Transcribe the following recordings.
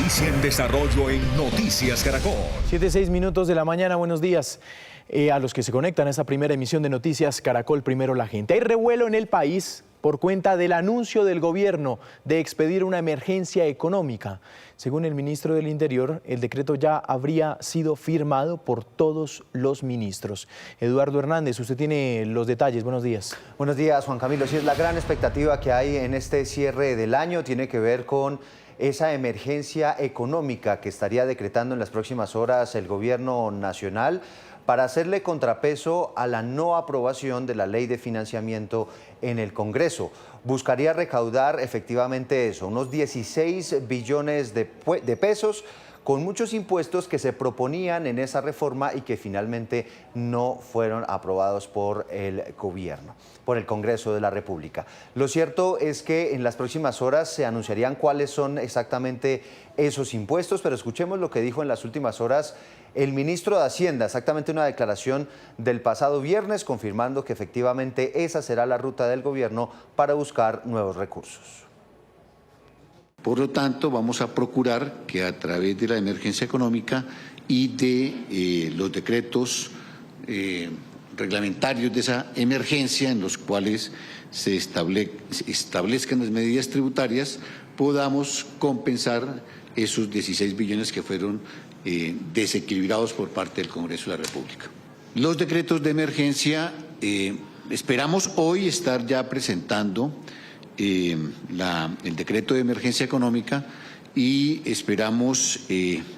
Noticia en desarrollo en Noticias Caracol. 7:06 de la mañana, buenos días. A los que se conectan a esta primera emisión de Noticias Caracol, primero la gente. Hay revuelo en el país por cuenta del anuncio del gobierno de expedir una emergencia económica. Según el ministro del Interior, el decreto ya habría sido firmado por todos los ministros. Eduardo Hernández, usted tiene los detalles. Buenos días. Buenos días, Juan Camilo. Sí, es la gran expectativa que hay en este cierre del año. Tiene que ver con esa emergencia económica que estaría decretando en las próximas horas el gobierno nacional para hacerle contrapeso a la no aprobación de la ley de financiamiento en el Congreso. Buscaría recaudar efectivamente eso, unos 16 billones de pesos, con muchos impuestos que se proponían en esa reforma y que finalmente no fueron aprobados por el gobierno, por el Congreso de la República. Lo cierto es que en las próximas horas se anunciarían cuáles son exactamente esos impuestos, pero escuchemos lo que dijo en las últimas horas el ministro de Hacienda, exactamente una declaración del pasado viernes, confirmando que efectivamente esa será la ruta del gobierno para buscar nuevos recursos. Por lo tanto, vamos a procurar que a través de la emergencia económica y de los decretos reglamentarios de esa emergencia, en los cuales se establezcan las medidas tributarias, podamos compensar esos 16 billones que fueron desequilibrados por parte del Congreso de la República. Los decretos de emergencia, esperamos hoy estar ya presentando el decreto de emergencia económica y esperamos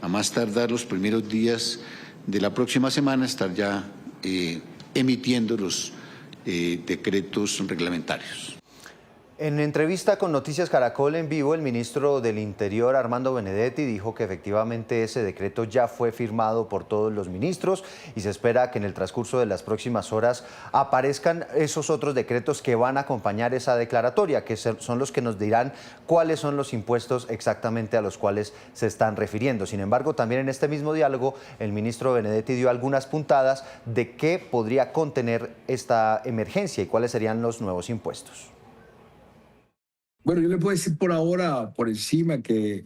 a más tardar los primeros días de la próxima semana estar ya emitiendo los decretos reglamentarios. En entrevista con Noticias Caracol en vivo, el ministro del Interior, Armando Benedetti, dijo que efectivamente ese decreto ya fue firmado por todos los ministros y se espera que en el transcurso de las próximas horas aparezcan esos otros decretos que van a acompañar esa declaratoria, que son los que nos dirán cuáles son los impuestos exactamente a los cuales se están refiriendo. Sin embargo, también en este mismo diálogo, el ministro Benedetti dio algunas puntadas de qué podría contener esta emergencia y cuáles serían los nuevos impuestos. Bueno, yo le puedo decir por ahora, por encima, que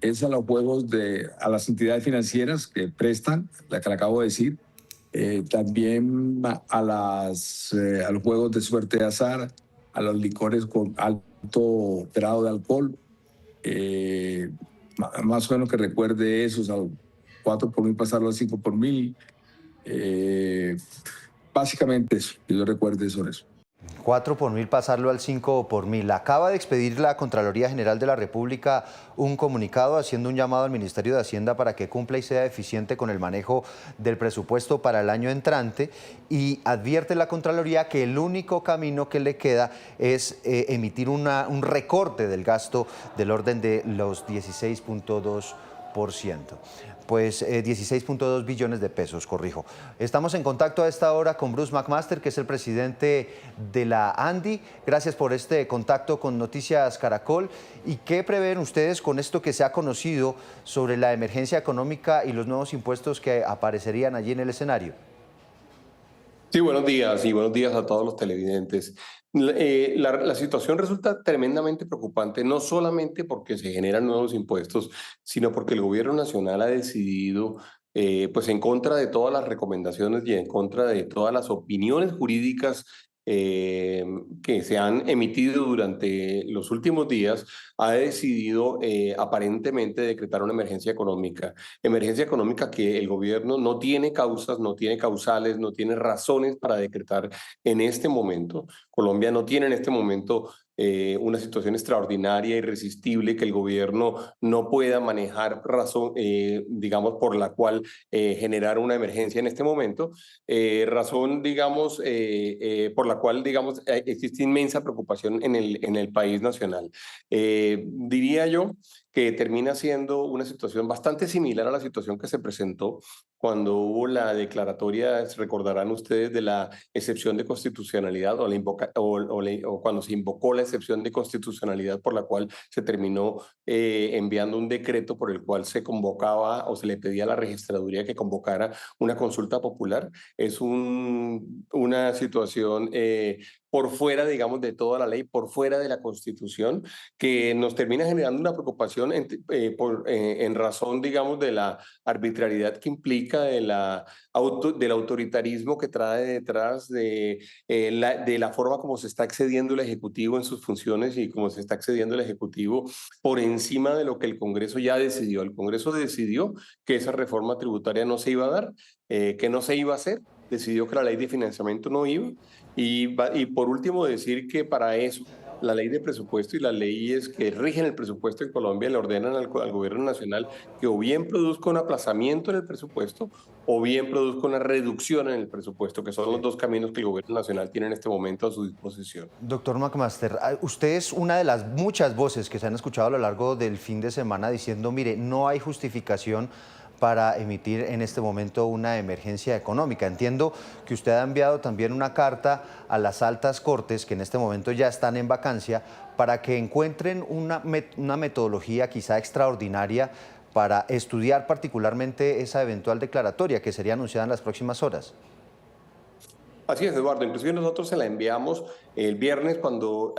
es a los juegos a las entidades financieras que prestan, la que le acabo de decir, también a los juegos de suerte de azar, a los licores con alto grado de alcohol, más o menos que recuerde esos, al 4 por mil pasarlo al 5 por mil, básicamente eso, que yo recuerde sobre eso. 4 por mil pasarlo al 5 por mil. Acaba de expedir la Contraloría General de la República un comunicado haciendo un llamado al Ministerio de Hacienda para que cumpla y sea eficiente con el manejo del presupuesto para el año entrante, y advierte la Contraloría que el único camino que le queda es emitir un recorte del gasto del orden de los 16.2%. Pues 16.2 billones de pesos, corrijo. Estamos en contacto a esta hora con Bruce McMaster, que es el presidente de la ANDI. Gracias por este contacto con Noticias Caracol. ¿Y qué prevén ustedes con esto que se ha conocido sobre la emergencia económica y los nuevos impuestos que aparecerían allí en el escenario? Sí, buenos días y buenos días a todos los televidentes. La situación resulta tremendamente preocupante, no solamente porque se generan nuevos impuestos, sino porque el gobierno nacional ha decidido, pues en contra de todas las recomendaciones y en contra de todas las opiniones jurídicas que se han emitido durante los últimos días, ha decidido aparentemente decretar una emergencia económica que el gobierno no tiene causas, no tiene causales, no tiene razones para decretar en este momento. Colombia no tiene en este momento una situación extraordinaria, irresistible, que el gobierno no pueda manejar razón, digamos, por la cual generar una emergencia en este momento. Razón, digamos, por la cual, digamos, existe inmensa preocupación en el país nacional. Diría yo que termina siendo una situación bastante similar a la situación que se presentó cuando hubo la declaratoria, recordarán ustedes, de la excepción de constitucionalidad o cuando se invocó la excepción de constitucionalidad, por la cual se terminó enviando un decreto por el cual se convocaba o se le pedía a la registraduría que convocara una consulta popular. Es una situación por fuera, digamos, de toda la ley, por fuera de la Constitución, que nos termina generando una preocupación en razón, digamos, de la arbitrariedad que implica, del autoritarismo que trae detrás, de la forma como se está excediendo el Ejecutivo en sus funciones y cómo se está excediendo el Ejecutivo por encima de lo que el Congreso ya decidió. El Congreso decidió que esa reforma tributaria no se iba a dar, que no se iba a hacer, decidió que la ley de financiamiento no iba, y por último decir que para eso la ley de presupuesto y las leyes que rigen el presupuesto en Colombia le ordenan al gobierno nacional que o bien produzca un aplazamiento en el presupuesto o bien produzca una reducción en el presupuesto, que son los dos caminos que el gobierno nacional tiene en este momento a su disposición. Doctor McMaster, usted es una de las muchas voces que se han escuchado a lo largo del fin de semana diciendo, mire, no hay justificación para emitir en este momento una emergencia económica. Entiendo que usted ha enviado también una carta a las altas cortes, que en este momento ya están en vacancia, para que encuentren una metodología quizá extraordinaria para estudiar particularmente esa eventual declaratoria que sería anunciada en las próximas horas. Así es, Eduardo. Inclusive nosotros se la enviamos el viernes cuando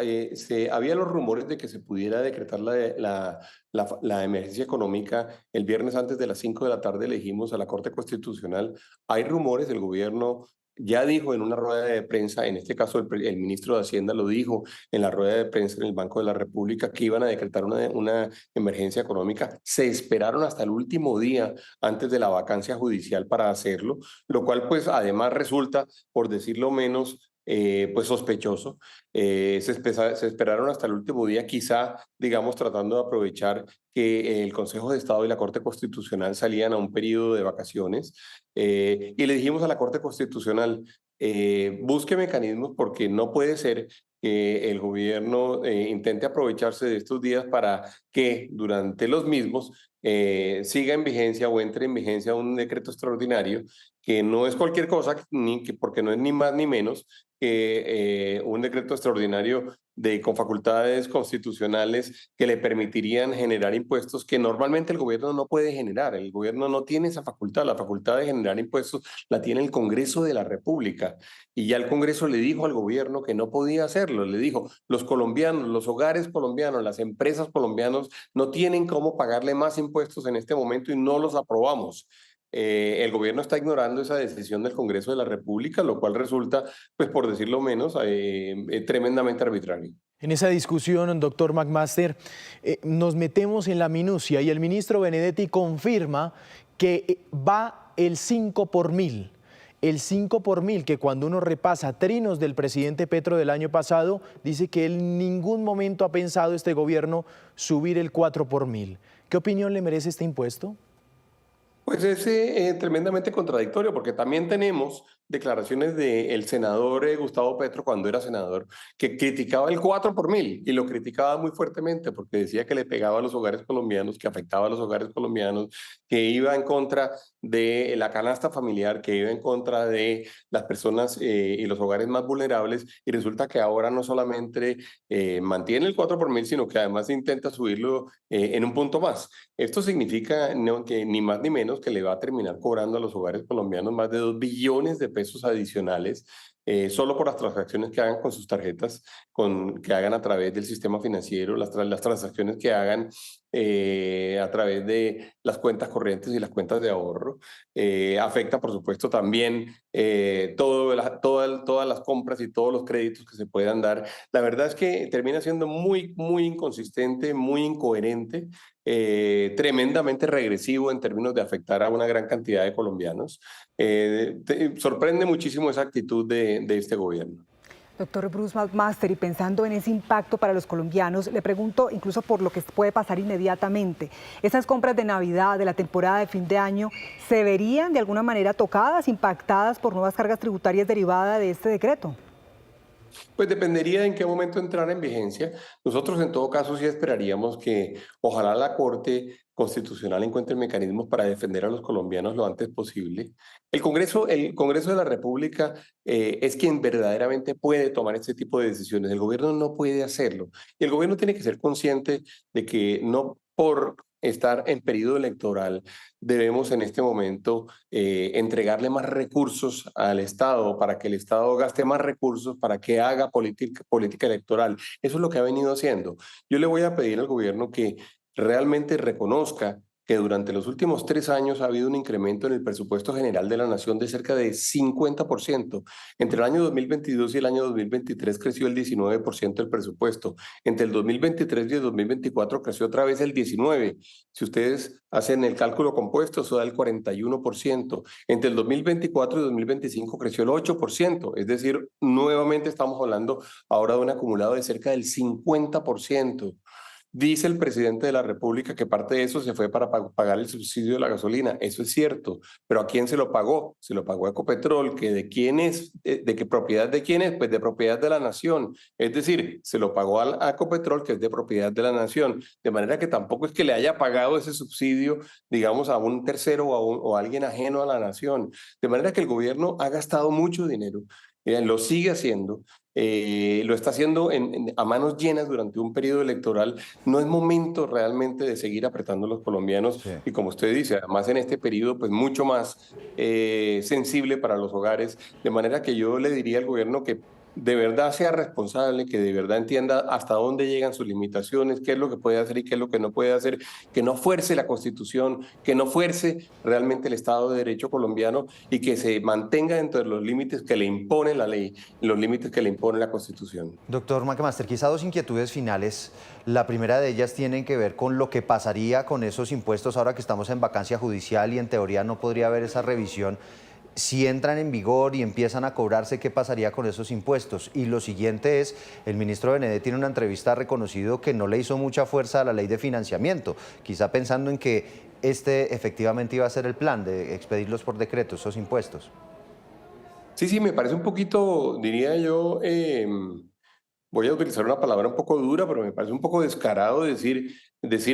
había los rumores de que se pudiera decretar la emergencia económica. El viernes antes de las 5 de la tarde le dijimos a la Corte Constitucional, hay rumores, el gobierno ya dijo en una rueda de prensa, en este caso el ministro de Hacienda lo dijo en la rueda de prensa en el Banco de la República, que iban a decretar una emergencia económica. Se esperaron hasta el último día antes de la vacancia judicial para hacerlo, lo cual pues además resulta, por decirlo menos, pues sospechoso. Se esperaron hasta el último día, quizá, digamos, tratando de aprovechar que el Consejo de Estado y la Corte Constitucional salían a un periodo de vacaciones, y le dijimos a la Corte Constitucional, busque mecanismos porque no puede ser que el gobierno intente aprovecharse de estos días para que durante los mismos siga en vigencia o entre en vigencia un decreto extraordinario que no es cualquier cosa, porque no es ni más ni menos que un decreto extraordinario con facultades constitucionales que le permitirían generar impuestos que normalmente el gobierno no puede generar. El gobierno no tiene esa facultad. La facultad de generar impuestos la tiene el Congreso de la República. Y ya el Congreso le dijo al gobierno que no podía hacerlo. Le dijo, los colombianos, los hogares colombianos, las empresas colombianas no tienen cómo pagarle más impuestos en este momento y no los aprobamos. El gobierno está ignorando esa decisión del Congreso de la República, lo cual resulta, pues por decirlo menos, tremendamente arbitrario. En esa discusión, doctor McMaster, nos metemos en la minucia y el ministro Benedetti confirma que va el 5 por mil. El 5 por mil, que cuando uno repasa trinos del presidente Petro del año pasado, dice que él en ningún momento ha pensado este gobierno subir el 4 por mil. ¿Qué opinión le merece este impuesto? Pues es tremendamente contradictorio porque también tenemos declaraciones del senador Gustavo Petro cuando era senador, que criticaba el 4 por mil y lo criticaba muy fuertemente porque decía que le pegaba a los hogares colombianos, que afectaba a los hogares colombianos, que iba en contra de la canasta familiar, que iba en contra de las personas y los hogares más vulnerables, y resulta que ahora no solamente mantiene el 4 por mil, sino que además intenta subirlo en un punto más. Esto significa que ni más ni menos que le va a terminar cobrando a los hogares colombianos más de 2 billones de pesos adicionales solo por las transacciones que hagan con sus tarjetas, que hagan a través del sistema financiero, las transacciones que hagan a través de las cuentas corrientes y las cuentas de ahorro. Afecta, por supuesto, también todas las compras y todos los créditos que se puedan dar. La verdad es que termina siendo muy, muy inconsistente, muy incoherente, tremendamente regresivo en términos de afectar a una gran cantidad de colombianos. Sorprende muchísimo esa actitud de este gobierno. Doctor Bruce McMaster, y pensando en ese impacto para los colombianos, le pregunto incluso por lo que puede pasar inmediatamente. ¿Esas compras de Navidad, de la temporada de fin de año, se verían de alguna manera tocadas, impactadas por nuevas cargas tributarias derivadas de este decreto? Pues dependería de en qué momento entrara en vigencia. Nosotros en todo caso sí esperaríamos que ojalá la Corte Constitucional encuentre mecanismos para defender a los colombianos lo antes posible. El Congreso de la República es quien verdaderamente puede tomar este tipo de decisiones. El gobierno no puede hacerlo. Y el gobierno tiene que ser consciente de que no por estar en periodo electoral, debemos en este momento entregarle más recursos al Estado para que el Estado gaste más recursos para que haga política electoral. Eso es lo que ha venido haciendo. Yo le voy a pedir al gobierno que realmente reconozca que durante los últimos 3 años ha habido un incremento en el presupuesto general de la Nación de cerca de 50%. Entre el año 2022 y el año 2023 creció el 19% el presupuesto. Entre el 2023 y el 2024 creció otra vez el 19%. Si ustedes hacen el cálculo compuesto, eso da el 41%. Entre el 2024 y 2025 creció el 8%. Es decir, nuevamente estamos hablando ahora de un acumulado de cerca del 50%. Dice el presidente de la República que parte de eso se fue para pagar el subsidio de la gasolina. Eso es cierto, pero ¿a quién se lo pagó? Se lo pagó a Ecopetrol, que ¿de quién es? ¿De qué propiedad de quién es? Pues de propiedad de la nación. Es decir, se lo pagó a Ecopetrol, que es de propiedad de la nación. De manera que tampoco es que le haya pagado ese subsidio, digamos, a un tercero o a alguien ajeno a la nación. De manera que el gobierno ha gastado mucho dinero. Lo sigue haciendo, lo está haciendo a manos llenas durante un periodo electoral. No es momento realmente de seguir apretando a los colombianos. Sí. Y como usted dice, además en este periodo, pues mucho más sensible para los hogares. De manera que yo le diría al gobierno que de verdad sea responsable, que de verdad entienda hasta dónde llegan sus limitaciones, qué es lo que puede hacer y qué es lo que no puede hacer, que no fuerce la Constitución, que no fuerce realmente el Estado de Derecho colombiano y que se mantenga dentro de los límites que le impone la ley, los límites que le impone la Constitución. Doctor McMaster, quizá 2 inquietudes finales. La primera de ellas tiene que ver con lo que pasaría con esos impuestos ahora que estamos en vacancia judicial y en teoría no podría haber esa revisión. Si entran en vigor y empiezan a cobrarse, ¿qué pasaría con esos impuestos? Y lo siguiente es, el ministro Benedetti en una entrevista ha reconocido que no le hizo mucha fuerza a la ley de financiamiento, quizá pensando en que efectivamente iba a ser el plan de expedirlos por decreto, esos impuestos. Sí, me parece un poquito, diría yo, voy a utilizar una palabra un poco dura, pero me parece un poco descarado decir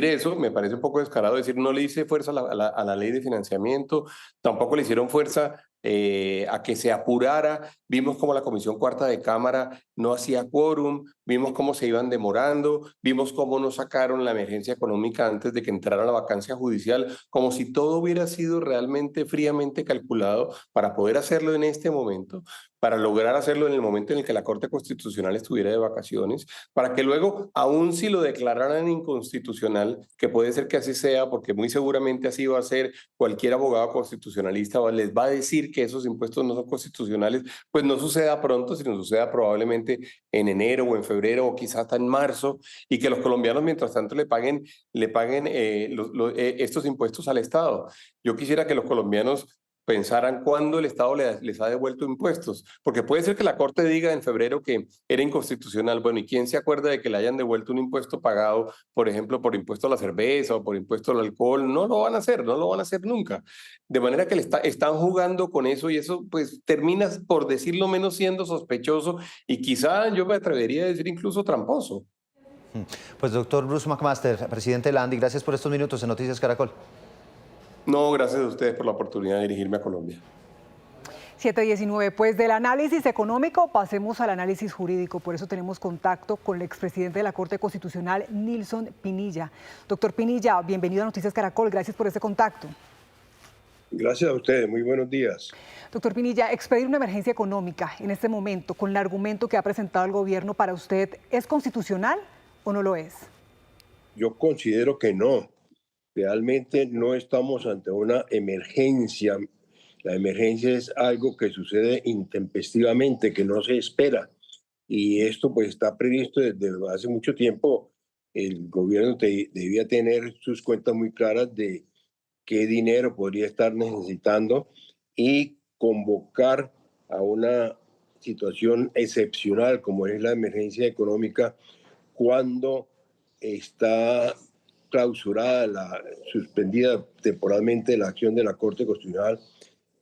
eso, me parece un poco descarado decir no le hice fuerza a la ley de financiamiento, tampoco le hicieron fuerza a que se apurara. Vimos cómo la Comisión Cuarta de Cámara no hacía quórum, vimos cómo se iban demorando, vimos cómo no sacaron la emergencia económica antes de que entrara la vacancia judicial, como si todo hubiera sido realmente fríamente calculado para poder hacerlo en este momento, para lograr hacerlo en el momento en el que la Corte Constitucional estuviera de vacaciones, para que luego, aun si lo declararan inconstitucional, que puede ser que así sea, porque muy seguramente así va a ser, cualquier abogado constitucionalista les va a decir que esos impuestos no son constitucionales, pues no suceda pronto, sino suceda probablemente en enero o en febrero o quizás hasta en marzo, y que los colombianos mientras tanto le paguen estos impuestos al Estado. Yo quisiera que los colombianos pensaran cuándo el Estado les ha devuelto impuestos, porque puede ser que la Corte diga en febrero que era inconstitucional. Bueno, ¿y quién se acuerda de que le hayan devuelto un impuesto pagado, por ejemplo, por impuesto a la cerveza o por impuesto al alcohol? No lo van a hacer, no lo van a hacer nunca. De manera que están jugando con eso y eso pues termina, por decirlo menos, siendo sospechoso y quizá yo me atrevería a decir incluso tramposo. Pues doctor Bruce McMaster, presidente de la ANDI, gracias por estos minutos en Noticias Caracol. No, gracias a ustedes por la oportunidad de dirigirme a Colombia. 7:19, pues del análisis económico pasemos al análisis jurídico. Por eso tenemos contacto con el expresidente de la Corte Constitucional, Nilson Pinilla. Doctor Pinilla, bienvenido a Noticias Caracol, gracias por este contacto. Gracias a ustedes, muy buenos días. Doctor Pinilla, expedir una emergencia económica en este momento, con el argumento que ha presentado el gobierno para usted, ¿es constitucional o no lo es? Yo considero que no. Realmente no estamos ante una emergencia. La emergencia es algo que sucede intempestivamente, que no se espera. Y esto pues está previsto desde hace mucho tiempo. El gobierno debía tener sus cuentas muy claras de qué dinero podría estar necesitando y convocar a una situación excepcional como es la emergencia económica cuando está clausurada, suspendida temporalmente la acción de la Corte Constitucional.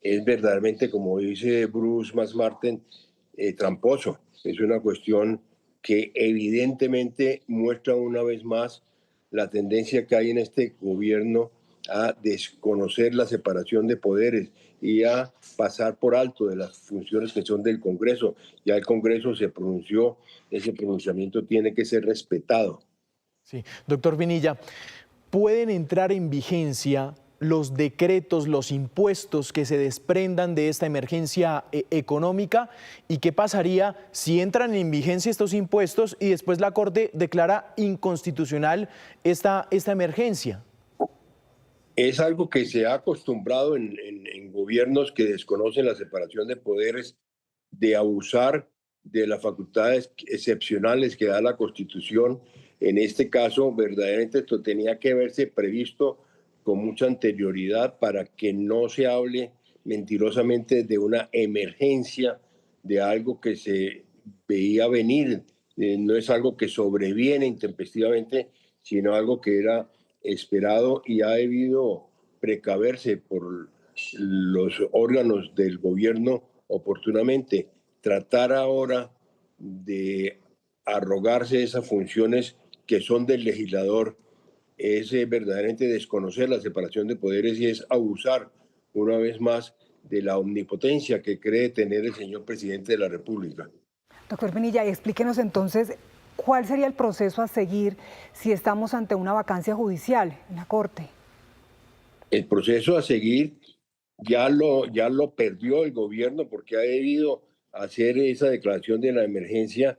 Es verdaderamente, como dice Bruce McMaster, tramposo. Es una cuestión que evidentemente muestra una vez más la tendencia que hay en este gobierno a desconocer la separación de poderes y a pasar por alto de las funciones que son del Congreso. Ya el Congreso se pronunció, ese pronunciamiento tiene que ser respetado. Sí, doctor Pinilla, ¿pueden entrar en vigencia los decretos, los impuestos que se desprendan de esta emergencia económica? ¿Y qué pasaría si entran en vigencia estos impuestos y después la Corte declara inconstitucional esta emergencia? Es algo que se ha acostumbrado en gobiernos que desconocen la separación de poderes, de abusar de las facultades excepcionales que da la Constitución. En este caso, verdaderamente esto tenía que haberse previsto con mucha anterioridad para que no se hable mentirosamente de una emergencia, de algo que se veía venir. No es algo que sobreviene intempestivamente, sino algo que era esperado y ha debido precaverse por los órganos del gobierno oportunamente. Tratar ahora de arrogarse esas funciones que son del legislador es verdaderamente desconocer la separación de poderes y es abusar una vez más de la omnipotencia que cree tener el señor presidente de la República. Doctor Pinilla, y explíquenos entonces cuál sería el proceso a seguir si estamos ante una vacancia judicial en la Corte. El proceso a seguir ya lo perdió el gobierno porque ha debido hacer esa declaración de la emergencia,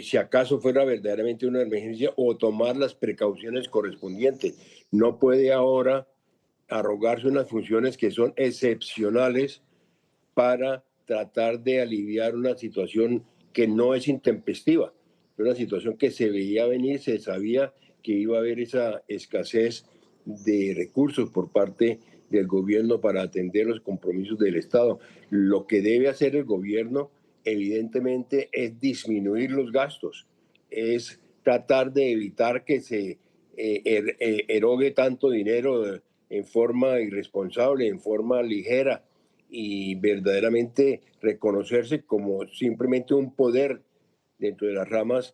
si acaso fuera verdaderamente una emergencia, o tomar las precauciones correspondientes. No puede ahora arrogarse unas funciones que son excepcionales para tratar de aliviar una situación que no es intempestiva, una situación que se veía venir, se sabía que iba a haber esa escasez de recursos por parte del gobierno para atender los compromisos del Estado. Lo que debe hacer el gobierno, evidentemente, es disminuir los gastos, es tratar de evitar que se erogue tanto dinero en forma irresponsable, en forma ligera, y verdaderamente reconocerse como simplemente un poder dentro de las ramas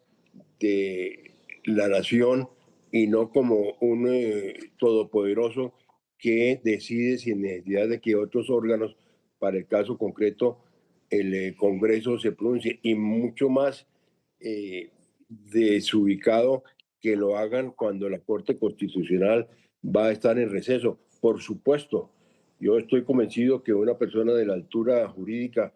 de la nación y no como un todopoderoso que decide sin necesidad de que otros órganos, para el caso concreto, el Congreso se pronuncie, y mucho más desubicado que lo hagan cuando la Corte Constitucional va a estar en receso. Por supuesto, yo estoy convencido que una persona de la altura jurídica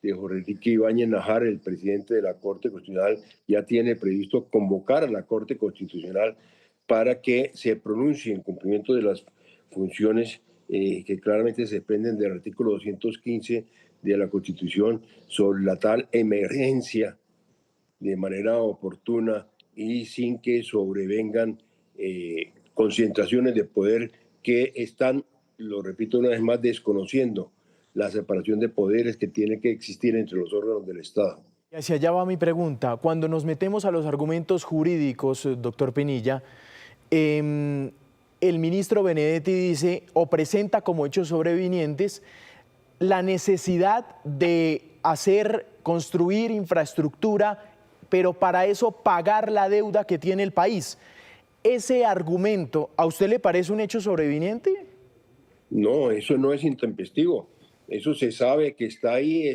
de Jorge Enrique Ibáñez Najar, el presidente de la Corte Constitucional, ya tiene previsto convocar a la Corte Constitucional para que se pronuncie en cumplimiento de las funciones que claramente se desprenden del artículo 215 de la Constitución sobre la tal emergencia de manera oportuna y sin que sobrevengan concentraciones de poder que están, lo repito una vez más, desconociendo la separación de poderes que tiene que existir entre los órganos del Estado. Y hacia allá va mi pregunta. Cuando nos metemos a los argumentos jurídicos, doctor Pinilla, el ministro Benedetti dice o presenta como hechos sobrevinientes la necesidad de construir infraestructura, pero para eso pagar la deuda que tiene el país. ¿Ese argumento a usted le parece un hecho sobreviniente? No, eso no es intempestivo. Eso se sabe que está ahí,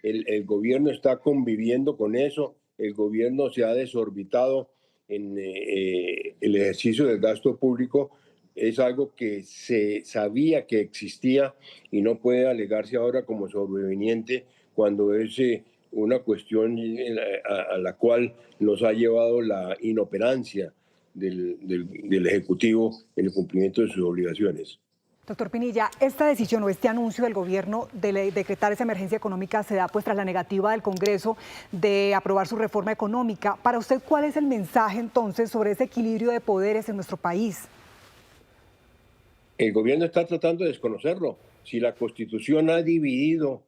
el gobierno está conviviendo con eso, el gobierno se ha desorbitado en el ejercicio del gasto público. Es algo que se sabía que existía y no puede alegarse ahora como sobreviniente cuando es una cuestión a la cual nos ha llevado la inoperancia del Ejecutivo en el cumplimiento de sus obligaciones. Doctor Pinilla, esta decisión o este anuncio del gobierno de decretar esa emergencia económica se da pues tras la negativa del Congreso de aprobar su reforma económica. Para usted, ¿cuál es el mensaje entonces sobre ese equilibrio de poderes en nuestro país? El gobierno está tratando de desconocerlo. Si la Constitución ha dividido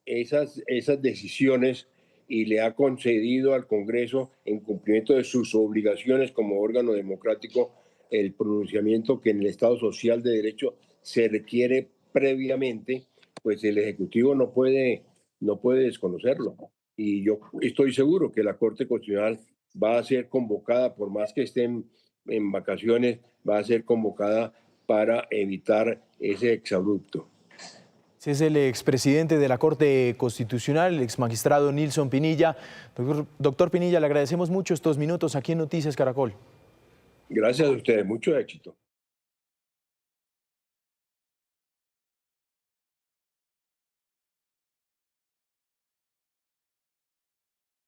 esas decisiones y le ha concedido al Congreso, en cumplimiento de sus obligaciones como órgano democrático, el pronunciamiento que en el Estado social de derecho se requiere previamente, pues el Ejecutivo no puede desconocerlo. Y yo estoy seguro que la Corte Constitucional va a ser convocada, por más que estén en vacaciones, va a ser convocada para evitar ese exabrupto. Ese es el expresidente de la Corte Constitucional, el exmagistrado Nilson Pinilla. Doctor Pinilla, le agradecemos mucho estos minutos aquí en Noticias Caracol. Gracias a ustedes, mucho éxito.